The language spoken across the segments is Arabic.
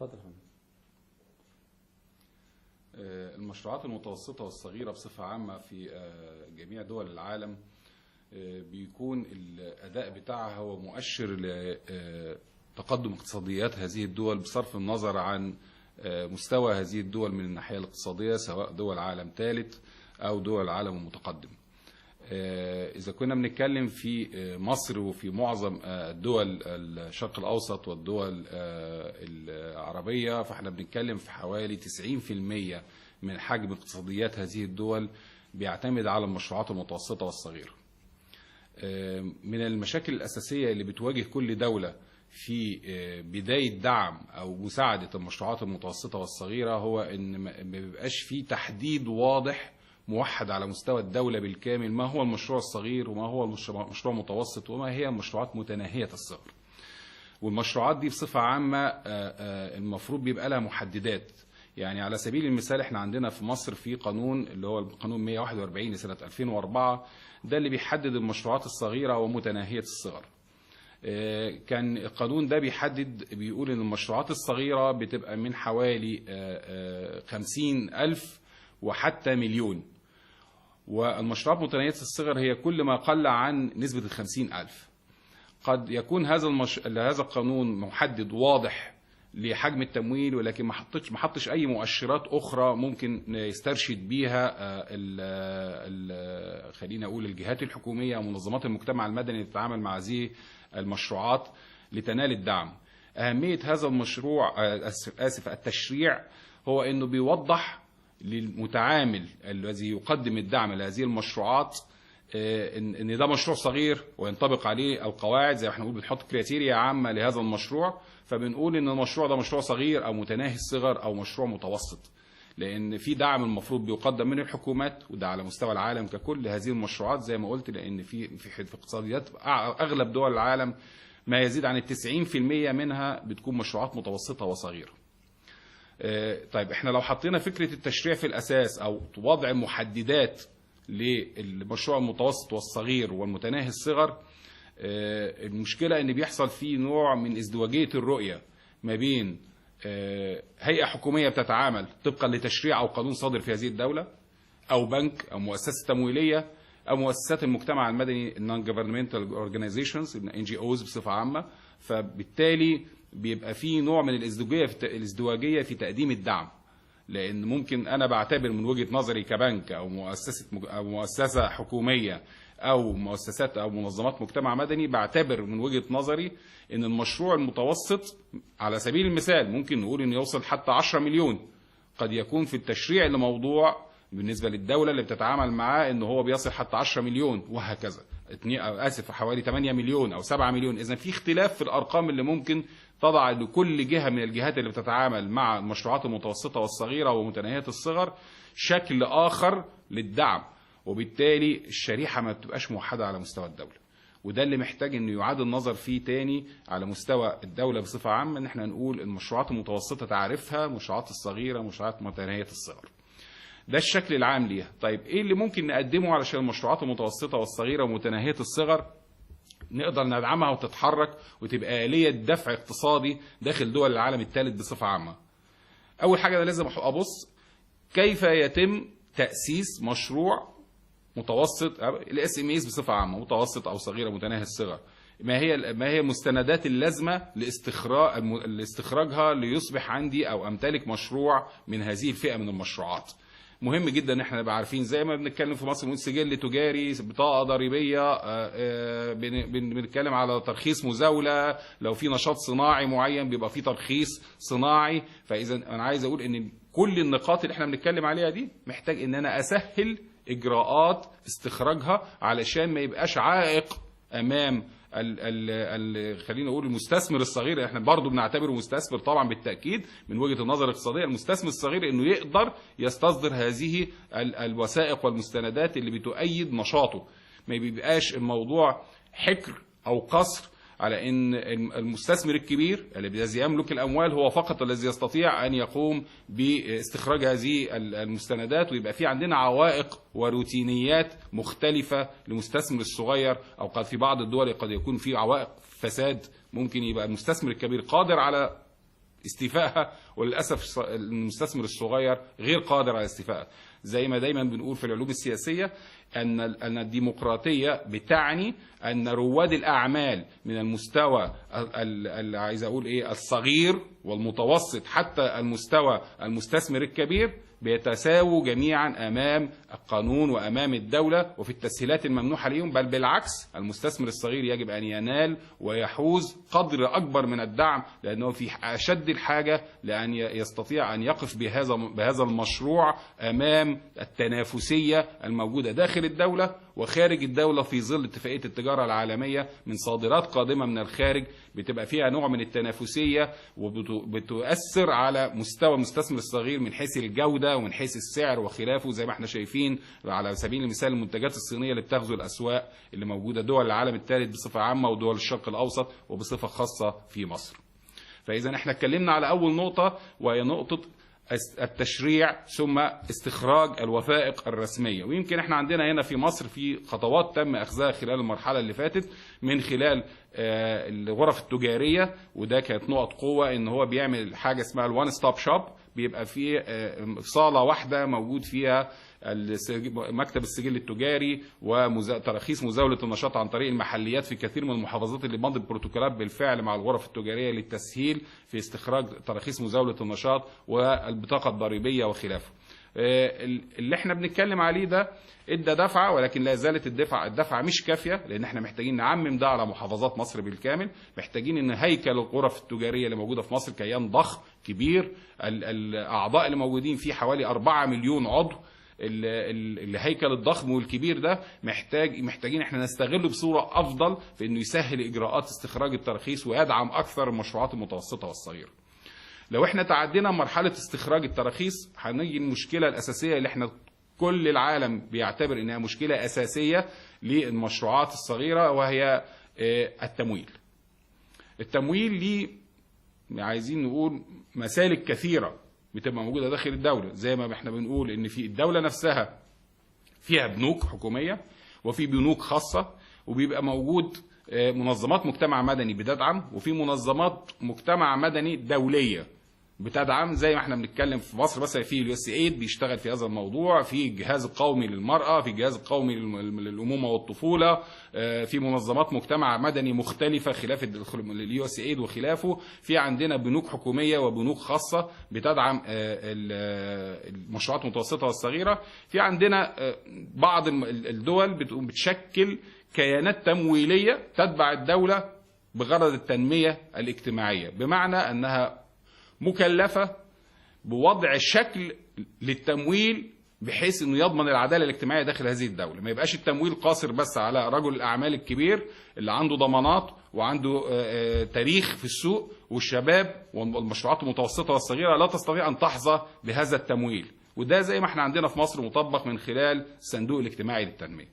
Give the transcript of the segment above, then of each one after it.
اتفضل يا فندم. المشروعات المتوسطة والصغيرة بصفة عامة في جميع دول العالم بيكون الأداء بتاعها هو مؤشر لتقدم اقتصاديات هذه الدول بصرف النظر عن مستوى هذه الدول من الناحية الاقتصادية، سواء دول عالم ثالث أو دول العالم المتقدم. إذا كنا بنتكلم في مصر وفي معظم الدول الشرق الأوسط والدول العربية، فاحنا بنتكلم في حوالي 90% من حجم اقتصاديات هذه الدول بيعتمد على المشروعات المتوسطة والصغيرة. من المشاكل الأساسية اللي بتواجه كل دولة في بداية دعم أو مساعدة المشروعات المتوسطة والصغيرة هو إن ما بيبقاش فيه تحديد واضح موحد على مستوى الدولة بالكامل ما هو المشروع الصغير وما هو المشروع المتوسط وما هي المشروعات متناهية الصغر. والمشروعات دي بصفة عامة المفروض بيبقى لها محددات. يعني على سبيل المثال احنا عندنا في مصر في قانون اللي هو القانون 141 لسنة 2004، ده اللي بيحدد المشروعات الصغيرة ومتناهية الصغر. كان القانون ده بيقول ان المشروعات الصغيرة بتبقى من حوالي 50,000 وحتى مليون، والمشروعات متناهية الصغر هي كل ما قل عن نسبة 50,000. قد يكون هذا القانون محدد واضح لحجم التمويل، ولكن ما حطش اي مؤشرات اخرى ممكن يسترشد بيها خلينا اقول الجهات الحكوميه ومنظمات المجتمع المدني اللي تتعامل مع هذه المشروعات لتنال الدعم. اهميه هذا المشروع التشريع هو انه بيوضح للمتعامل الذي يقدم الدعم لهذه المشروعات ان ده مشروع صغير وينطبق عليه القواعد، زي ما احنا بنقول بنحط كريتيريا عامه لهذا المشروع، فبنقول ان المشروع ده مشروع صغير او متناهي الصغر او مشروع متوسط، لان في دعم المفروض بيقدم من الحكومات وده على مستوى العالم ككل لهذه المشروعات زي ما قلت، لان في اقتصاديات اغلب دول العالم ما يزيد عن 90% منها بتكون مشروعات متوسطه وصغيره. طيب احنا لو حطينا فكره التشريع في الاساس او وضع محددات للمشروع المتوسط والصغير والمتناهي الصغر، المشكلة ان بيحصل فيه نوع من ازدواجية الرؤية ما بين هيئة حكومية بتتعامل طبقا لتشريع او قانون صادر في هذه الدولة، او بنك او مؤسسة تمويلية او مؤسسات المجتمع المدني non-governmental organizations NGOs بصفة عامة. فبالتالي بيبقى فيه نوع من الازدواجية في تقديم الدعم، لان ممكن انا بعتبر من وجهة نظري كبنك او مؤسسة حكومية او مؤسسات او منظمات مجتمع مدني، بعتبر من وجهة نظري ان المشروع المتوسط على سبيل المثال ممكن نقول انه يوصل حتى 10 مليون. قد يكون في التشريع لموضوع بالنسبة للدولة اللي بتتعامل معاه انه هو بيصل حتى 10 مليون وهكذا، حوالي 8 مليون او 7 مليون. اذا في اختلاف في الارقام اللي ممكن تضع لكل جهة من الجهات اللي بتتعامل مع المشروعات المتوسطة والصغيرة ومتناهية الصغر شكل آخر للدعم، وبالتالي الشريحة ما بتبقاش موحدة على مستوى الدولة. وده اللي محتاج انه يعاد النظر فيه تاني على مستوى الدولة بصفة عامة، ان احنا نقول المشروعات المتوسطة تعرفها، المشروعات الصغيرة مشروعات متناهية الصغر. ده الشكل العام ليها. طيب ايه اللي ممكن نقدمه علشان المشروعات المتوسطة والصغيرة ومتناهية الصغر نقدر ندعمها وتتحرك وتبقى آلية دفع اقتصادي داخل دول العالم الثالث بصفة عامة؟ أول حاجة أنا لازم أبص كيف يتم تأسيس مشروع متوسط الاس ام ايز بصفة عامة، متوسط أو صغيرة متناهي الصغر. ما هي المستندات اللازمة لاستخراجها ليصبح عندي أو أمتلك مشروع من هذه الفئة من المشروعات؟ مهم جدا ان احنا نبقى عارفين، زي ما بنتكلم في مصر بنقول سجل تجاري، بطاقه ضريبيه، بنتكلم على ترخيص مزاوله، لو في نشاط صناعي معين بيبقى في ترخيص صناعي. فاذا انا عايز اقول ان كل النقاط اللي احنا بنتكلم عليها دي محتاج ان انا اسهل اجراءات استخراجها علشان ما يبقاش عائق امام خلينا نقول المستثمر الصغير. احنا برضو بنعتبره مستثمر طبعا بالتأكيد من وجهة النظر الاقتصادية، المستثمر الصغير انه يقدر يستصدر هذه الوثائق والمستندات اللي بتؤيد نشاطه. ما بيبقاش الموضوع حكر او قصر على ان المستثمر الكبير الذي يملك الاموال هو فقط الذي يستطيع ان يقوم باستخراج هذه المستندات، ويبقى في عندنا عوائق وروتينيات مختلفة للمستثمر الصغير، او قد في بعض الدول قد يكون في عوائق فساد. ممكن يبقى المستثمر الكبير قادر على استيفائها، وللاسف المستثمر الصغير غير قادر على استيفائها. زي ما دايما بنقول في العلوم السياسيه ان الديمقراطيه بتعني ان رواد الاعمال من المستوى عايز اقول ايه الصغير والمتوسط حتى المستوى المستثمر الكبير بيتساووا جميعا امام القانون وامام الدوله وفي التسهيلات الممنوحه ليهم، بل بالعكس المستثمر الصغير يجب ان ينال ويحوز قدر اكبر من الدعم، لانه في اشد الحاجه لان يستطيع ان يقف بهذا المشروع امام التنافسيه الموجوده داخل الدوله وخارج الدوله في ظل اتفاقيه التجاره العالميه من صادرات قادمه من الخارج بتبقى فيها نوع من التنافسيه وبتؤثر على مستوى المستثمر الصغير من حيث الجوده ومن حيث السعر وخلافه، زي ما احنا شايفين على سبيل المثال المنتجات الصينيه اللي بتغزو الاسواق اللي موجوده دول العالم الثالث بصفه عامه ودول الشرق الاوسط وبصفه خاصه في مصر. فاذا احنا اتكلمنا على اول نقطه وهي نقطه التشريع ثم استخراج الوثائق الرسمية. ويمكن احنا عندنا هنا في مصر في خطوات تم اخذها خلال المرحلة اللي فاتت من خلال الغرف التجارية، وده كانت نقط قوة ان هو بيعمل حاجة اسمها الوان ستوب شوب، بيبقى فيه صالة واحدة موجود فيها مكتب السجل التجاري وتراخيص مزاولة النشاط عن طريق المحليات في كثير من المحافظات اللي مضت بروتوكولات بالفعل مع الغرف التجارية للتسهيل في استخراج تراخيص مزاولة النشاط والبطاقة الضريبية وخلافه. اللي احنا بنتكلم عليه ده ادى دفعه، ولكن لا زالت الدفعه مش كافيه، لان احنا محتاجين نعمم ده على محافظات مصر بالكامل. محتاجين ان هيكل الغرف التجاريه اللي موجوده في مصر كيان ضخم كبير، الاعضاء اللي موجودين فيه حوالي 4 مليون عضو. الهيكل الضخم والكبير ده محتاجين احنا نستغله بصوره افضل في انه يسهل اجراءات استخراج التراخيص ويدعم اكثر المشروعات المتوسطه والصغيره. لو احنا تعدينا مرحله استخراج التراخيص هنيجي المشكله الاساسيه اللي احنا كل العالم بيعتبر انها مشكله اساسيه للمشروعات الصغيره، وهي التمويل. التمويل ليه عايزين نقول مسالك كثيره بتبقى موجوده داخل الدوله، زي ما احنا بنقول ان في الدوله نفسها فيها بنوك حكوميه وفي بنوك خاصه، وبيبقى موجود منظمات مجتمع مدني بتدعم، وفي منظمات مجتمع مدني دوليه بتدعم، زي ما احنا بنتكلم في مصر مثلا في اليو اس ايد بيشتغل في هذا الموضوع، في الجهاز القومي للمرأة، في الجهاز القومي للأمومة والطفولة، في منظمات مجتمع مدني مختلفة خلاف اليو اس ايد وخلافه. في عندنا بنوك حكومية وبنوك خاصة بتدعم المشروعات المتوسطة والصغيرة. في عندنا بعض الدول بتشكل كيانات تمويلية تتبع الدولة بغرض التنمية الاجتماعية، بمعنى أنها مكلفة بوضع شكل للتمويل بحيث انه يضمن العداله الاجتماعيه داخل هذه الدوله. ما يبقاش التمويل قاصر بس على رجل الاعمال الكبير اللي عنده ضمانات وعنده تاريخ في السوق، والشباب والمشروعات المتوسطه والصغيره لا تستطيع ان تحظى بهذا التمويل. وده زي ما احنا عندنا في مصر مطبق من خلال الصندوق الاجتماعي للتنميه.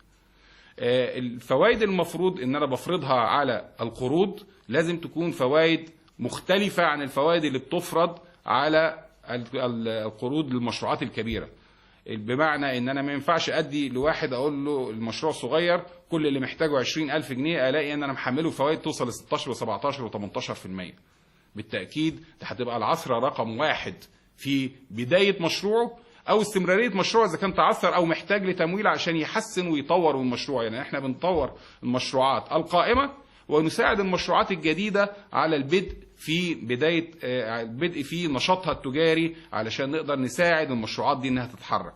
الفوائد المفروض ان انا بفرضها على القروض لازم تكون فوائد مختلفة عن الفوائد اللي بتفرض على القروض للمشروعات الكبيرة. بمعنى ان انا ما ينفعش ادي لواحد اقول له المشروع صغير كل اللي محتاجه 20,000 جنيه الاقي ان انا محمله فوائد توصل ل 16 و17 و18%. بالتأكيد ده هتبقى العثرة رقم 1 في بداية مشروعه او استمرارية مشروع اذا كان تعثر او محتاج لتمويل عشان يحسن ويطور المشروع. يعني احنا بنطور المشروعات القائمة ونساعد المشروعات الجديدة على البدء في نشاطها التجاري علشان نقدر نساعد المشروعات دي انها تتحرك.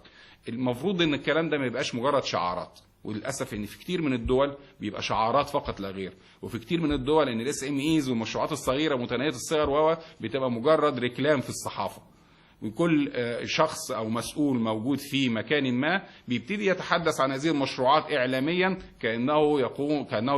المفروض ان الكلام ده ما يبقاش مجرد شعارات، وللاسف ان في كتير من الدول بيبقى شعارات فقط لا غير، وفي كتير من الدول ان الاس ام ايز والمشروعات الصغيره متناهيه الصغر بتبقى مجرد ريكلام في الصحافه. وكل شخص أو مسؤول موجود في مكان ما بيبتدي يتحدث عن هذه المشروعات إعلاميا كأنه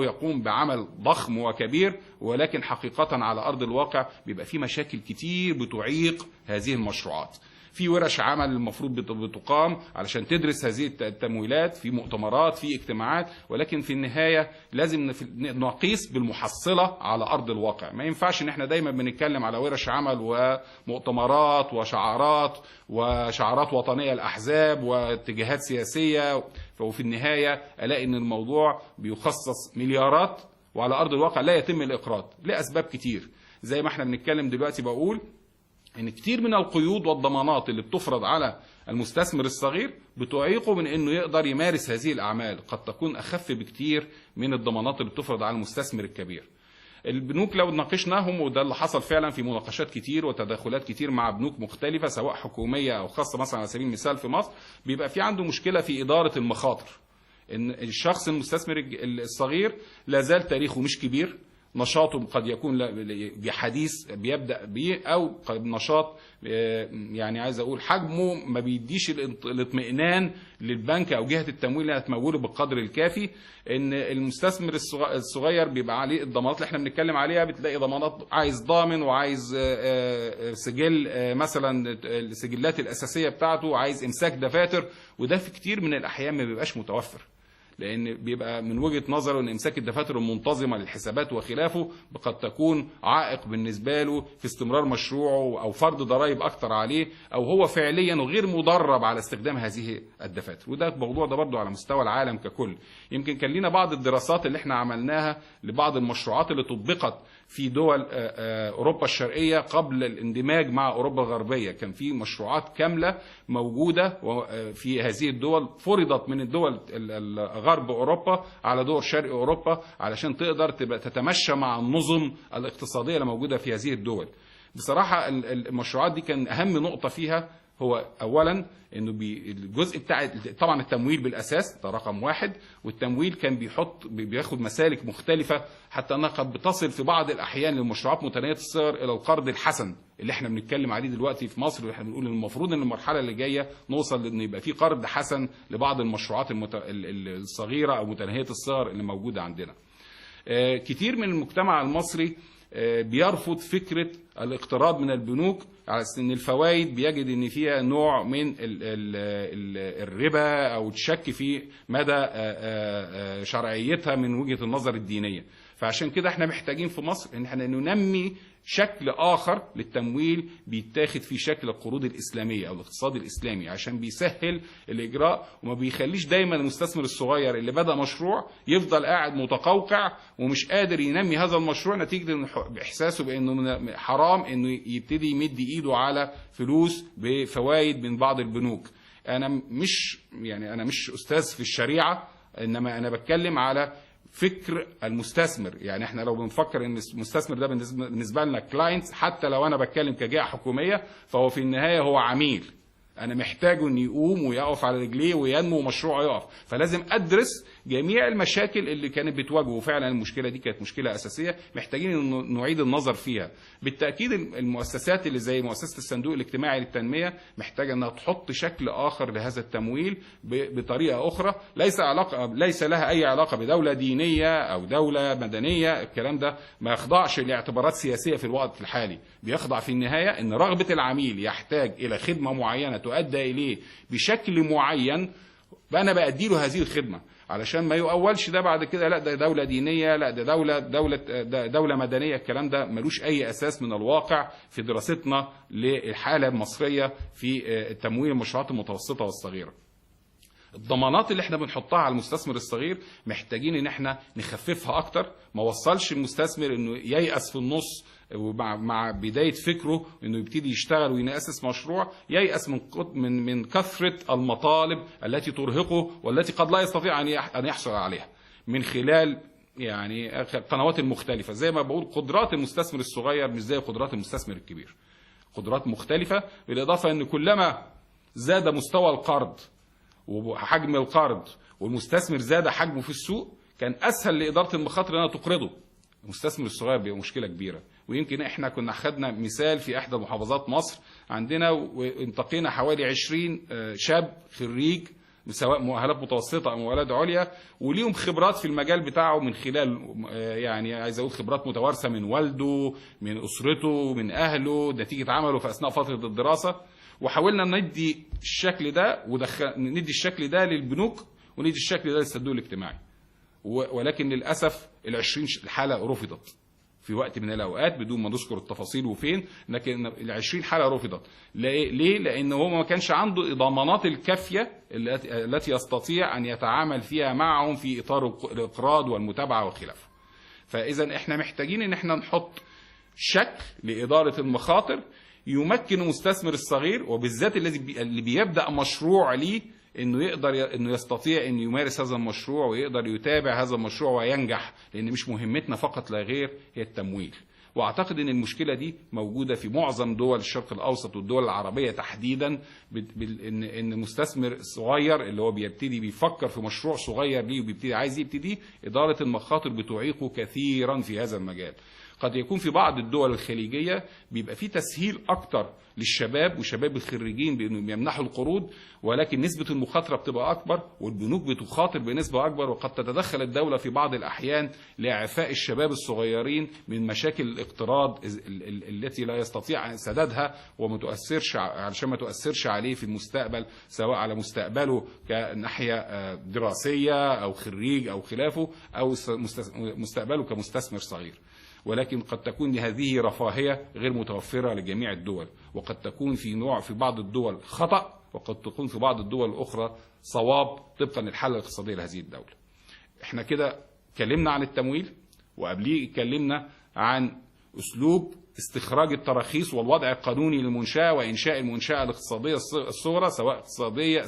يقوم بعمل ضخم وكبير، ولكن حقيقة على أرض الواقع بيبقى في مشاكل كتير بتعيق هذه المشروعات. في ورش عمل المفروض بتقام علشان تدرس هذه التمويلات، في مؤتمرات، في اجتماعات، ولكن في النهاية لازم نقيس بالمحصلة على أرض الواقع. ما ينفعش ان احنا دايما بنتكلم على ورش عمل ومؤتمرات وشعارات وطنية الأحزاب واتجاهات سياسية، وفي النهاية ألاقي ان الموضوع بيخصص مليارات وعلى أرض الواقع لا يتم الإقراض لأسباب كتير. زي ما احنا بنتكلم دلوقتي بقول ان كتير من القيود والضمانات اللي بتفرض على المستثمر الصغير بتعيقه من انه يقدر يمارس هذه الاعمال، قد تكون اخف بكتير من الضمانات اللي بتفرض على المستثمر الكبير. البنوك لو ناقشناهم، وده اللي حصل فعلا في مناقشات كتير وتداخلات كتير مع بنوك مختلفة سواء حكومية أو خاصة، مثلا على سبيل المثال في مصر بيبقى في عنده مشكلة في إدارة المخاطر. إن الشخص المستثمر الصغير لا زال تاريخه مش كبير، نشاطه قد يكون بحديث بيبدأ بيه، أو نشاط يعني عايز أقول حجمه ما بيديش الاطمئنان للبنك أو جهة التمويل انها تموله بالقدر الكافي. إن المستثمر الصغير بيبقى عليه الضمانات اللي احنا بنتكلم عليها، بتلاقي ضمانات عايز ضامن، وعايز سجل مثلا السجلات الأساسية بتاعته، وعايز إمساك دفاتر، وده في كتير من الأحيان ما بيبقاش متوفر، لأن بيبقى من وجهة نظره أن إمساك الدفاتر المنتظمة للحسابات وخلافه قد تكون عائق بالنسبة له في استمرار مشروعه، أو فرض ضرائب أكتر عليه، أو هو فعليا غير مدرب على استخدام هذه الدفاتر. وده الموضوع ده برضو على مستوى العالم ككل. يمكن كان لنا بعض الدراسات اللي احنا عملناها لبعض المشروعات اللي طبقت في دول أوروبا الشرقية قبل الاندماج مع أوروبا الغربية. كان في مشروعات كاملة موجودة في هذه الدول، فرضت من الدول غرب أوروبا على دول شرق أوروبا علشان تقدر تتمشى مع النظم الاقتصادية اللي موجودة في هذه الدول. بصراحة المشروعات دي كان أهم نقطة فيها هو أولا إنه الجزء بتاع طبعا التمويل بالأساس ده رقم واحد، والتمويل كان بياخد مسالك مختلفة حتى أنها قد بتصل في بعض الأحيان للمشروعات متناهية الصغر إلى القرض الحسن اللي احنا بنتكلم عليه دلوقتي في مصر. واحنا بنقول ان المفروض ان المرحله اللي جايه نوصل لان يبقى في قرض حسن لبعض المشروعات الصغيره او متناهيه الصغر اللي موجوده عندنا. كتير من المجتمع المصري بيرفض فكره الاقتراض من البنوك على ان الفوائد بيجد ان فيها نوع من الربا او الشك في مدى شرعيتها من وجهه النظر الدينيه. فعشان كده احنا محتاجين في مصر ان احنا ننمي شكل آخر للتمويل بيتاخد في شكل القروض الإسلامية أو الاقتصاد الإسلامي، عشان بيسهل الإجراء وما بيخليش دايما المستثمر الصغير اللي بدأ مشروع يفضل قاعد متقوقع ومش قادر ينمي هذا المشروع نتيجة إحساسه بأنه حرام أنه يبتدي يمد إيده على فلوس بفوائد من بعض البنوك. أنا مش أستاذ في الشريعة، إنما أنا بتكلم على فكر المستثمر. يعني احنا لو بنفكر ان المستثمر ده بالنسبه لنا كلاينت، حتى لو انا بتكلم كجهه حكوميه، فهو في النهايه هو عميل انا محتاجه ان يقوم ويقف على رجليه وينمو ومشروعه يقف. فلازم ادرس جميع المشاكل اللي كانت بتواجهه. فعلا المشكله دي كانت مشكله اساسيه محتاجين ان نعيد النظر فيها. بالتاكيد المؤسسات اللي زي مؤسسه الصندوق الاجتماعي للتنميه محتاجه انها تحط شكل اخر لهذا التمويل بطريقه اخرى، ليس لها اي علاقه بدوله دينيه او دوله مدنيه. الكلام ده ما يخضعش لاعتبارات سياسيه في الوقت الحالي، بيخضع في النهايه ان رغبه العميل يحتاج الى خدمه معينه تؤدى اليه بشكل معين، فانا بادي له هذه الخدمه علشان ما يؤولش ده بعد كده لا ده دوله دينيه، لا ده دوله مدنيه. الكلام ده ملوش اي اساس من الواقع في دراستنا للحاله المصريه في تمويل المشروعات المتوسطه والصغيره. الضمانات اللي احنا بنحطها على المستثمر الصغير محتاجين ان احنا نخففها اكتر، ما وصلش المستثمر انه ييأس في النص ومع بداية فكره انه يبتدي يشتغل وينأسس مشروع، ييأس من كثرة المطالب التي ترهقه والتي قد لا يستطيع ان يحصل عليها من خلال يعني القنوات المختلفة. زي ما بقول قدرات المستثمر الصغير مش زي قدرات المستثمر الكبير، قدرات مختلفة. بالإضافة ان كلما زاد مستوى القرض وحجم القرض والمستثمر زاد حجمه في السوق، كان أسهل لإدارة المخاطر أنها تقرضه. المستثمر الصغير بيبقى مشكلة كبيرة. ويمكن احنا كنا خدنا مثال في احدى محافظات مصر عندنا، وانتقينا حوالي 20 شاب خريج سواء مؤهلات متوسطة او مؤهلات عليا، وليهم خبرات في المجال بتاعه من خلال يعني عايز اقول خبرات متوارثة من والده، من اسرته، من اهله، نتيجة عمله في اثناء فترة الدراسة. وحاولنا ندي الشكل ده ندي الشكل ده للبنوك وندي الشكل ده للصندوق الاجتماعي. ولكن للأسف 20 حالة رفضت في وقت من الأوقات بدون ما نذكر التفاصيل وفين، لكن 20 حالة رفضت. ليه؟ لأن هو ما كانش عنده الضمانات الكافية التي يستطيع أن يتعامل فيها معهم في إطار الإقراض والمتابعة وخلافه. فإذا احنا محتاجين ان احنا نحط شكل لإدارة المخاطر يمكن المستثمر الصغير وبالذات اللي بيبدأ مشروع ليه انه يقدر انه يستطيع ان يمارس هذا المشروع ويقدر يتابع هذا المشروع وينجح، لان مش مهمتنا فقط لا غير هي التمويل. واعتقد ان المشكله دي موجوده في معظم دول الشرق الاوسط والدول العربيه تحديدا، ان المستثمر الصغير اللي هو بيفكر في مشروع صغير ليه وبيبتدي عايز يبتدي، اداره المخاطر بتعيقه كثيرا في هذا المجال. قد يكون في بعض الدول الخليجيه بيبقى في تسهيل اكتر للشباب وشباب الخريجين بانهم يمنحوا القروض، ولكن نسبه المخاطره بتبقى اكبر والبنوك بتخاطر بنسبه اكبر، وقد تتدخل الدوله في بعض الاحيان لاعفاء الشباب الصغيرين من مشاكل الاقتراض التي لا يستطيع سدادها وما تؤثرش علشان ما تؤثرش عليه في المستقبل، سواء على مستقبله كناحيه دراسيه او خريج او خلافه، او مستقبله كمستثمر صغير. ولكن قد تكون هذه رفاهية غير متوفرة لجميع الدول، وقد تكون في بعض الدول خطأ، وقد تكون في بعض الدول الأخرى صواب طبقا للحالة الاقتصادية لهذه الدولة. احنا كده اتكلمنا عن التمويل، وقبليه اتكلمنا عن أسلوب استخراج التراخيص والوضع القانوني للمنشأة وإنشاء المنشأة الاقتصادية الصغرى، سواء اقتصادية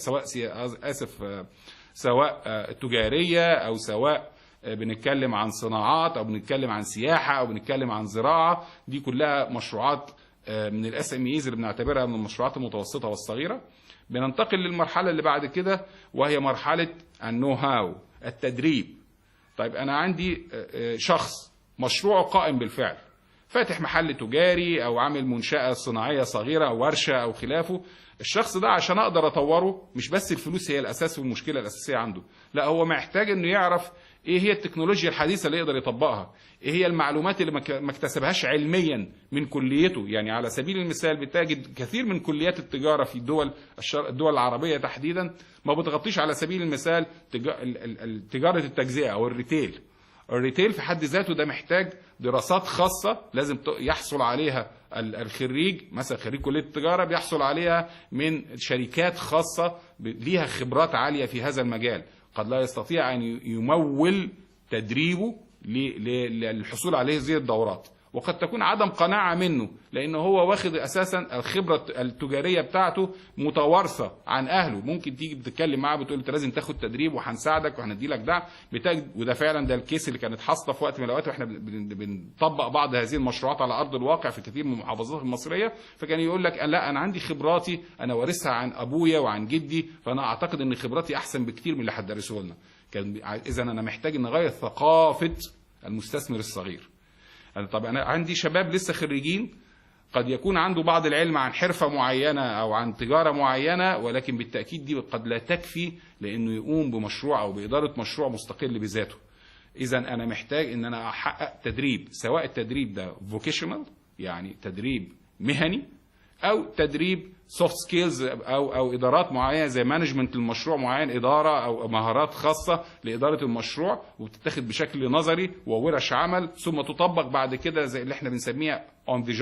سواء تجارية أو سواء بنتكلم عن صناعات او بنتكلم عن سياحه او بنتكلم عن زراعه. دي كلها مشروعات من الاس ام ايز اللي بنعتبرها من المشروعات المتوسطه والصغيره. بننتقل للمرحله اللي بعد كده وهي مرحله النو هاو، التدريب. طيب انا عندي شخص مشروعه قائم بالفعل، فاتح محل تجاري او عامل منشاه صناعيه صغيره او ورشه او خلافه. الشخص ده عشان اقدر اطوره مش بس الفلوس هي الاساس والمشكله الاساسيه عنده، لا هو محتاج انه يعرف ايه هي التكنولوجيا الحديثه اللي يقدر يطبقها، ايه هي المعلومات اللي ما اكتسبهاش علميا من كليته. يعني على سبيل المثال بتجد كثير من كليات التجاره في الدول العربيه تحديدا ما بتغطيش على سبيل المثال تجاره التجزئه او الريتيل. الريتيل في حد ذاته ده محتاج دراسات خاصة لازم يحصل عليها الخريج، مثلا خريج كلية التجارة بيحصل عليها من شركات خاصة ليها خبرات عالية في هذا المجال، قد لا يستطيع أن يمول تدريبه للحصول عليه هذه الدورات، وقد تكون عدم قناعة منه لأنه هو واخد أساسا الخبرة التجارية بتاعته متوارثة عن أهله. ممكن تيجي بتتكلم معاه بتقول أنت لازم تاخد تدريب وهنساعدك وهندي لك دعم، وده فعلا ده الكيس اللي كانت حاصلة في وقت من الأوقات واحنا بنطبق بعض هذه المشروعات على أرض الواقع في كثير من المحافظات المصرية. فكان يقول لك لا أنا عندي خبراتي أنا وارثها عن أبويا وعن جدي، فأنا أعتقد أن خبراتي أحسن بكثير من اللي هتدرسوه لنا. إذا أنا محتاج أن أغير ثقافة المستثمر الصغير. طب أنا عندي شباب لسه خريجين قد يكون عنده بعض العلم عن حرفة معينة أو عن تجارة معينة، ولكن بالتأكيد دي قد لا تكفي لأنه يقوم بمشروع أو بإدارة مشروع مستقل بذاته. إذا أنا محتاج أن أنا أحقق تدريب، سواء التدريب ده vocational يعني تدريب مهني، أو تدريب soft skills أو إدارات معينة زي مانجمنت المشروع معين، إدارة أو مهارات خاصة لإدارة المشروع، وبتتاخد بشكل نظري وورش عمل ثم تطبق بعد كده زي اللي احنا بنسميها on the job